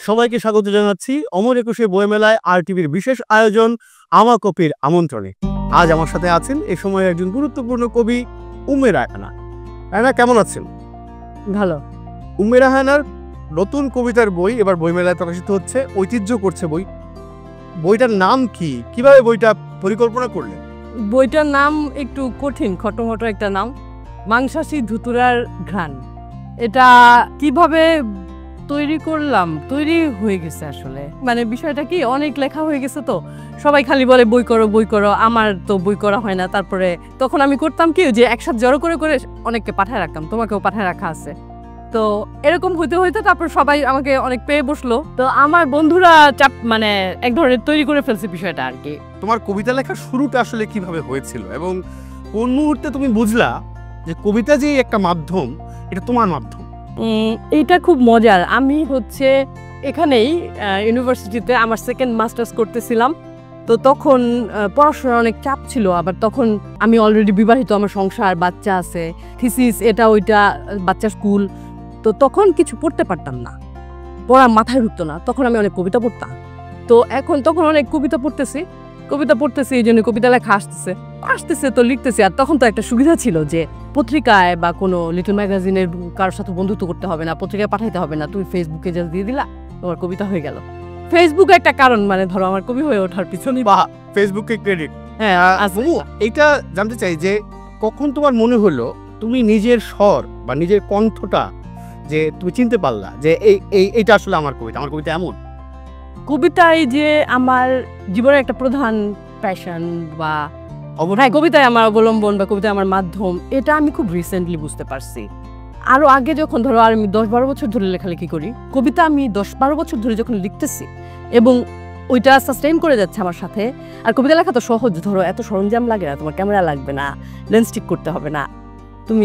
সবাইকে স্বাগত জানাচ্ছি অমর একুশে বইমেলায় RTVর বিশেষ আয়োজন আমা কবির আমন্ত্রণে। আজ আমার সাথে আছেন এই সময় একজন গুরুত্বপূর্ণ কবি উম্মে রায়হানা। রায়হানা কেমন আছেন? ভালো। উম্মে রায়হানার নতুন কবিতার বই এবার বইমেলায় প্রকাশিত হচ্ছে, ঐতিহ্য করছে বই। বইটার নাম কি, কিভাবে বইটা পরিকল্পনা করলেন? বইটার নাম একটু কঠিন, খটোমটো একটা নাম, মাংসাশী ধুতুরার ঘ্রাণ। এটা কিভাবে তৈরি করলাম, তৈরি হয়ে গেছে আসলে। মানে বিষয়টা কি, অনেক লেখা হয়ে গেছে তো সবাই খালি বলে বই করো বই করো, আমার তো বই করা হয় না। তারপরে তখন আমি করতাম কি, যে একসাথে জড়ো করে করে অনেককে পাঠায় রাখতাম, তোমাকেও পাঠায় রাখা আছে। তো এরকম হইতে হইতে তারপর সবাই আমাকে অনেক পেয়ে বসলো। তো আমার বন্ধুরা মানে এক ধরনের তৈরি করে ফেলছে বিষয়টা আর কি। তোমার কবিতা লেখার শুরুটা আসলে কিভাবে হয়েছিল এবং কোন মুহূর্তে তুমি বুঝলা যে কবিতা যে একটা মাধ্যম, এটা তোমার মাধ্যম? এইটা খুব মজার। আমি এখানেই ইউনিভার্সিটিতে আমার সেকেন্ড মাস্টার্স করতেছিলাম। তো তখন পড়াশোনার অনেক চাপ ছিল, আবার তখন আমি অলরেডি বিবাহিত, আমার সংসার, বাচ্চা আছে, থিসিস, এটা ওইটা, বাচ্চার স্কুল। তো তখন কিছু পড়তে পারতাম না, পড়া মাথায় ঢুকতো না। তখন আমি অনেক কবিতা পড়তাম। তো তখন অনেক কবিতা পড়তেছি, এই জন্য কবিতা লেখা আসতেছে তো লিখতেছি। আর তখন তো একটা সুবিধা ছিল যে পত্রিকায় বা কোনো লিটল ম্যাগাজিনের কারোর সাথে বন্ধুত্ব করতে হবে না, পত্রিকায় পাঠাইতে হবে না, তুমি ফেসবুকে যা দিয়ে দিলা, তোমার কবিতা হয়ে গেল। ফেসবুক একটা কারণ, মানে ধরো আমার কবি হয়ে ওঠার পিছনে। বা ফেসবুকে ক্রেডিট। হ্যাঁ, এইটা জানতে চাই যে কখন তোমার মনে হলো তুমি নিজের স্বর বা নিজের কণ্ঠটা যে তুমি চিনতে পারলা যে এইটা আসলে আমার কবিতা এমন? কবিতায় যে আমার জীবনের একটা প্রধান প্যাশন বা কবিতায় আমার অবলম্বন বা কবিতায় আমার মাধ্যম, এটা আমি খুব রিসেন্টলি বুঝতে পারছি। আরো আগে যখন ধরো আমি 10-12 বছর ধরে লেখালেখি করি, কবিতা আমি 10-12 বছর ধরে যখন লিখতেছি এবং ওইটা সাস্টেইন করে যাচ্ছে আমার সাথে। আর কবিতা লেখা তো সহজ, ধরো এত সরঞ্জাম লাগে না, তোমার ক্যামেরা লাগবে না, লেন্স ঠিক করতে হবে না, তুমি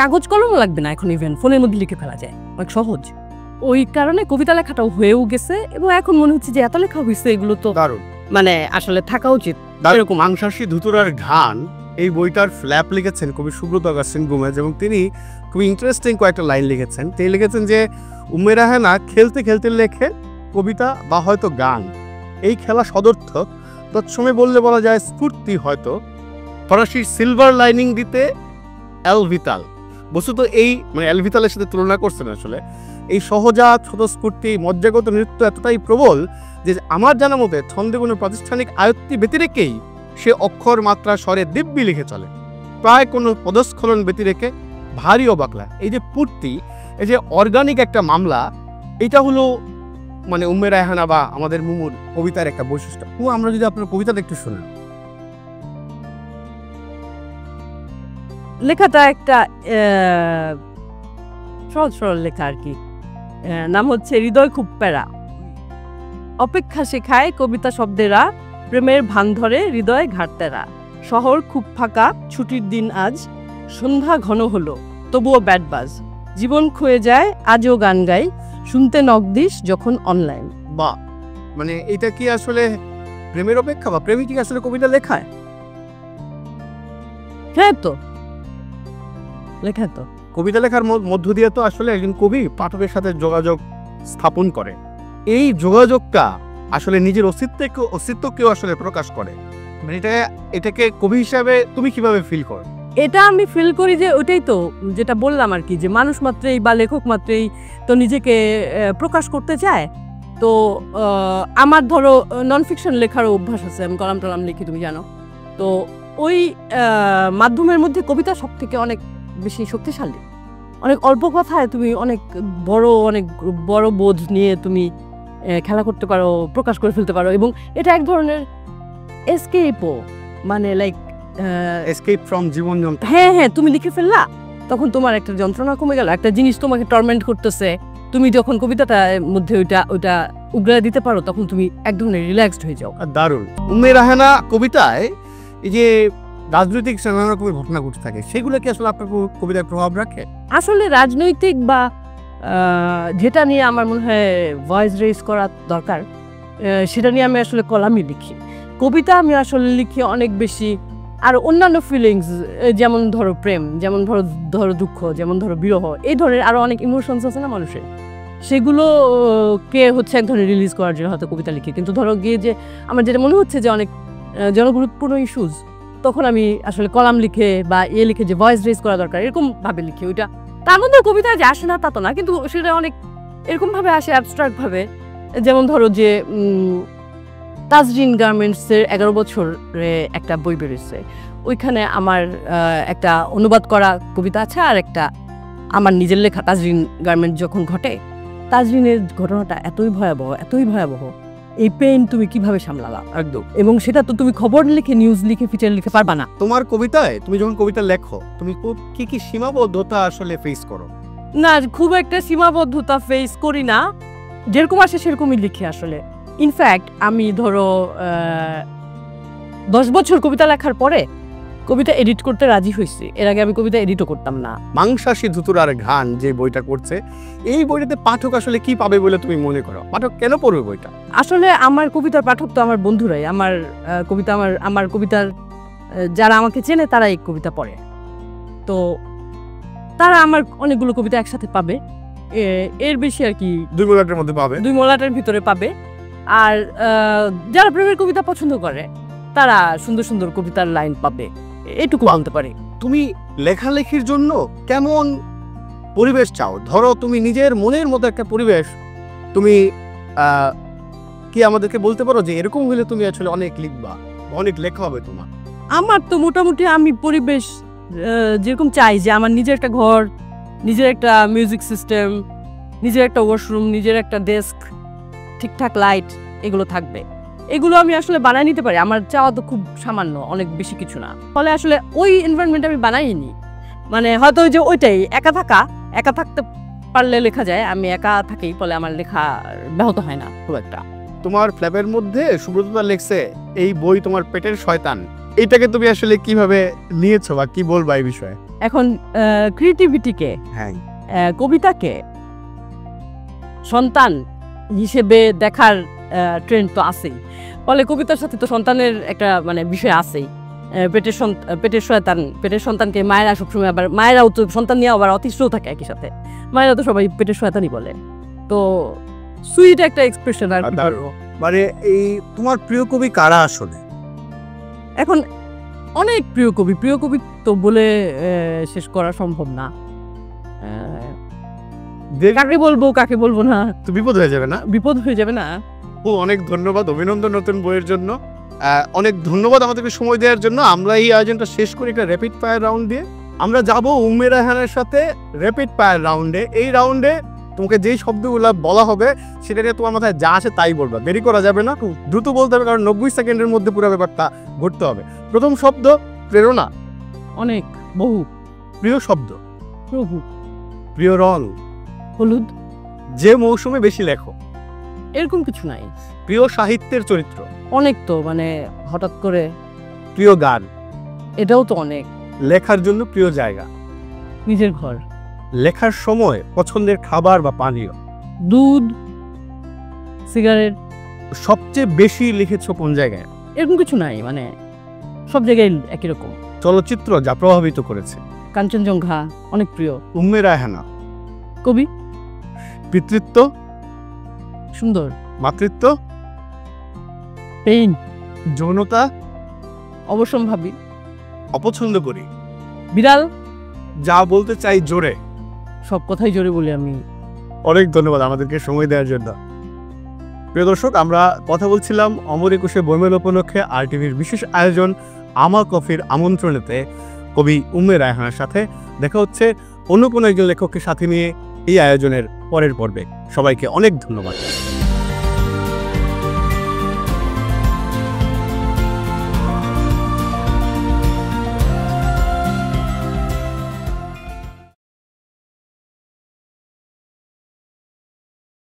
কাগজ কলমও লাগবে না, এখন ইভেন ফোনের মধ্যে লিখে ফেলা যায়, অনেক সহজ। ওই কারণে কবিতা লেখাটাও হয়েও গেছে এবং এখন মনে হচ্ছে যে এত লেখা হয়েছে, এগুলো তো দারুণ, মানে আসলে থাকা উচিত। এরকম মাংসাশী ধুতুরার ঘ্রাণ, এই বইটার ফ্ল্যাপ লিখেছেন কবি সুব্রত আগাস্টিন গোমেজ এবং তিনি খুবই ইন্টারেস্টিং কয়েকটা লাইন লিখেছেন। তিনি লিখেছেন যে উম্মে রায়হানা খেলতে খেলতে লেখে কবিতা বা হয়তো গান, এই খেলা সদর্থক, তৎসময় বললে বলা যায় স্ফূর্তি, হয়তো ফরাসির সিলভার লাইনিং দিতে এলভিতাল। বস্তুত এই মানে এলভিতালের সাথে তুলনা করছেন আসলে। এই সহজাত স্বতঃস্ফূর্তি মজ্জাগত নৃত্য এতটাই প্রবল যে আমার জানা মতে ছন্দে কোনো প্রাতিষ্ঠানিক আয়ত্তি ব্যতিরেকেই সে অক্ষর, মাত্রা, স্বরে দিব্যি লিখে চলে, প্রায় কোনো পদস্খলন ব্যতিরেকে ভারী অবাকলা। এই যে পূর্তি, এই যে অর্গানিক একটা মামলা, এটা হলো মানে উম্মে রায়হানা বা আমাদের মুমুর কবিতার একটা বৈশিষ্ট্য। আমরা যদি আপনার কবিতাটা একটু শুনি। লেখাটা একটা সহজ সরল লেখা আর কি। নাম হচ্ছে হৃদয় খুব প্যারা, অপেক্ষা শেখায় কবিতা শব্দেরা, প্রেমের ভান ধরে হৃদয় ঘাটতেরা, শহর খুব ফাঁকা, ছুটির দিন আজ, সন্ধ্যা ঘন হলো তবুও ব্যাটবাজ, জীবন ক্ষয়ে যায় আজও গান গাই, শুনতে নক দিস যখন অনলাইন। বা মানে এটা কি আসলে প্রেমের অপেক্ষা বা প্রেমিক কি আসলে কবিতা লেখায়? হ্যাঁ, তো লেখা তো কবিতা লেখার মধ্য দিয়ে তো আসলে একজন কবি পাঠকের সাথে যোগাযোগ স্থাপন করে। এই যোগাযোগটা আসলে নিজের অস্তিত্বকেও আসলে প্রকাশ করে। মানে এটাকে কবি হিসাবে তুমি কিভাবে ফিল করো? এটা আমি ফিল করি যে ওইটাই তো যেটা বললাম আর কি, যে মানুষ মাত্রেই বা লেখক মাত্রেই তো নিজেকে প্রকাশ করতে চায়। তো আমার ধরো নন ফিকশন লেখারও অভ্যাস আছে, আমি কলাম টলাম লিখি, তুমি জানো। তো ওই মাধ্যমের মধ্যে কবিতা সব থেকে অনেক বেশি শক্তিশালী। অনেক অল্প কথায় তুমি অনেক বড় বোধ নিয়ে তুমি খেলা করতে পারো, প্রকাশ করে ফেলতে পারো। এবং এটা এক ধরনের এসকেপও, মানে লাইক এসকেপ ফ্রম জীবন যন্ত্রণা। হ্যাঁ, তুমি লিখে ফেললা, তখন তোমার একটা যন্ত্রণা কমে গেল। একটা জিনিস তোমাকে টর্মেন্ট করতেছে, তুমি যখন কবিতাটার মধ্যে ওইটা উগড়ে দিতে পারো, তখন তুমি এক ধরনের রিল্যাক্সড হয়ে যাও। দারুণ। উম্মে রায়হানা কবিতায় এই যে রাজনৈতিক নানা রকমের ঘটনা ঘটে থাকে, সেগুলো কি আসলে আপনার কবিতায় প্রভাব রাখে? আসলে রাজনৈতিক বা যেটা নিয়ে আমার মনে হয় ভয়েস রেজ করা দরকার, সেটা নিয়ে আমি আসলে কলামই লিখি। কবিতা আমি আসলে লিখি অনেক বেশি আর অন্যান্য ফিলিংস, যেমন ধরো প্রেম, যেমন ধরো দুঃখ, যেমন ধরো বিরহ, এই ধরনের আরো অনেক ইমোশনস আছে না মানুষের, সেগুলোকে হচ্ছে এক ধরনের রিলিজ করার জন্য হয়তো কবিতা লিখি। কিন্তু ধরো গিয়ে যে আমার যেটা মনে হচ্ছে যে অনেক জনগুরুত্বপূর্ণ ইস্যুজ, তখন আমি আসলে কলাম লিখে বা লিখে যে ভয়েস রেজ করা দরকার এরকম ভাবে লিখি। ওইটা তার মধ্যে কবিতা যে আসে না তা তো না, কিন্তু সেটা অনেক এরকম ভাবে আসে অ্যাবস্ট্রাক্ট ভাবে। যেমন ধরো যে তাজরিন গার্মেন্টসের 11 বছরে একটা বই বেরিয়েছে, ওইখানে আমার একটা অনুবাদ করা কবিতা আছে আর একটা আমার নিজের লেখা। তাজরিন গার্মেন্টস যখন ঘটে, তাজরিনের ঘটনাটা এতই ভয়াবহ, এই পেইন তুমি কিভাবে সামলালা একদম। এবং সেটা তো তুমি খবর লিখে, নিউজ লিখে, ফিচার লিখে পারবা না। তোমার কবিতায় তুমি যখন কবিতা লেখো, তুমি কি কি সীমাবদ্ধতা আসলে ফেস করো? না, খুব একটা সীমাবদ্ধতা ফেস করি না, যেরকম আসে সেরকমই লিখি আসলে। ইনফ্যাক্ট আমি ধরো 10 বছর কবিতা লেখার পরে কবিতা এডিট করতে রাজি হয়েছি। এর আগে আমি কবিতা এডিটও করতাম না। মাংসাশী ধুতুরার ঘান যে বইটা করছে, এই বইটাতে পাঠক আসলে কি পাবে বলে তুমি মনে করো? পাঠক কেন পড়বে বইটা? আসলে আমার কবিতার পাঠক তো আমার বন্ধুরাই। আমার কবিতা আমার কবিতার যারা আমাকে চেনে তারা এই কবিতা পড়ে, তো তারা আমার অনেকগুলো কবিতা একসাথে পাবে। এর বেশি আর কি 2 মিনিটের মধ্যে পাবে, 2 মলাটের ভিতরে পাবে। আর যারা প্রেমের কবিতা পছন্দ করে তারা সুন্দর সুন্দর কবিতার লাইন পাবে, এটুকু বলতে পারি। তুমি লেখালেখির জন্য কেমন পরিবেশ চাও? ধরো তুমি নিজের মনের মতো একটা পরিবেশ তুমি কি আমাদেরকে বলতে পারো যে এরকম হলে তুমি আসলে অনেক লিখবা, অনেক লেখা হবে তোমার? আমার তো মোটামুটি আমি পরিবেশ যেরকম চাই, যে আমার নিজের একটা ঘর, নিজের একটা মিউজিক সিস্টেম, নিজের একটা ওয়াশরুম, নিজের একটা ডেস্ক, ঠিকঠাক লাইট, এগুলো থাকবে। এগুলো আমি আসলে বানায় নিতে পারি। আমার চাওয়া তো খুব সামান্য, অনেক বেশি কিছু না। ফলে আসলে ওই এনভায়রনমেন্ট আমি বানাইনি। মানে হয়তো ওই যে ওইটাই একা থাকতে পারলে লেখা যায়। আমি একা থাকি, ফলে আমার লেখা ব্যাহত হয় না খুব একটা। তোমার ফ্ল্যাপের মধ্যে সুব্রতদা লিখছে এই বই তোমার পেটের শয়তান, এইটাকে তুমি আসলে কিভাবে নিয়েছো বা কি বলবা এই বিষয়ে? এখন ক্রিয়েটিভিটিকে, হ্যাঁ, কবিতাকে সন্তান হিসেবে দেখার ট্রেন্ড তো আছেই। ফলে কবিতার সাথে তো সন্তানের একটা মানে বিষয় আছেই। পেটের সন্তানকে মায়েরা সবসময়, আবার মায়েরাও তো সন্তান নিয়ে আবার অতিষ্ঠও থাকে একই সাথে। মায়েরা তো সবাই পেটের শয়তানই বলে, তো সুইট একটা এক্সপ্রেশন। আর মানে এই তোমার প্রিয় কবি কারা আসলে? এখন অনেক প্রিয় কবি তো বলে শেষ করা সম্ভব না। কাকে বলবো না তো বিপদ হয়ে যাবে না? বিপদ হয়ে যাবে না। অনেক ধন্যবাদ, অভিনন্দন নতুন বইয়ের জন্য। অনেক ধন্যবাদ আমাদেরকে সময় দেওয়ার জন্য। আমরা এই আয়োজনটা শেষ করি একটা র্যাপিড ফায়ার রাউন্ড দিয়ে। আমরা যাব উম্মে রায়হানের সাথে র্যাপিড ফায়ার রাউন্ডে। এই রাউন্ডে তোমাকে যেই শব্দগুলো বলা হবে সেটা নিয়ে তোমার মাথায় যা আসে তাই বলবা, দেরি করা যাবে না, দ্রুত বলতে হবে, কারণ 90 সেকেন্ডের মধ্যে পুরো ব্যাপারটা ঘটতে হবে। প্রথম শব্দ প্রেরণা। অনেক, বহু। প্রিয় শব্দ প্রভু। প্রিয় রং হলুদ। যে মৌসুমে বেশি লেখো? এরকম কিছু নাই। প্রিয় সাহিত্যের চরিত্র? অনেক তো, মানে হঠাৎ করে। প্রিয় গান? এটাও তো অনেক। লেখার জন্য প্রিয় জায়গা? নিজের ঘর। লেখার সময় পছন্দের খাবার বা পানীয়? দুধ, সিগারেট। সবচেয়ে বেশি লিখেছো কোন জায়গায়? এরকম কিছু নাই, মানে সব জায়গায় একই রকম। চলচ্চিত্র যা প্রভাবিত করেছে? কাঞ্চনজঙ্ঘা অনেক প্রিয়। উম্মে রায়হানা কবি। পিতৃত্ব? সুন্দর। মাতৃত্ব? পেইন। যৌনতা? অবশ্যম্ভাবী। অপছন্দ করি? বিড়াল। যা বলতে চাই জোরে? সব কথাই জোরে বলি আমি। অনেক ধন্যবাদ আমাদেরকে সময় দেওয়ার জন্য। প্রিয় দর্শক, আমরা কথা বলছিলাম অমর একুশে বইমেলা উপলক্ষে RTVর বিশেষ আয়োজন আমা কফির আমন্ত্রণেতে কবি উম্মে রায়হানের সাথে। দেখা হচ্ছে অন্য কোনো একজন লেখককে সাথে নিয়ে এই আয়োজনের পরের পর্বে। সবাইকে অনেক ধন্যবাদ।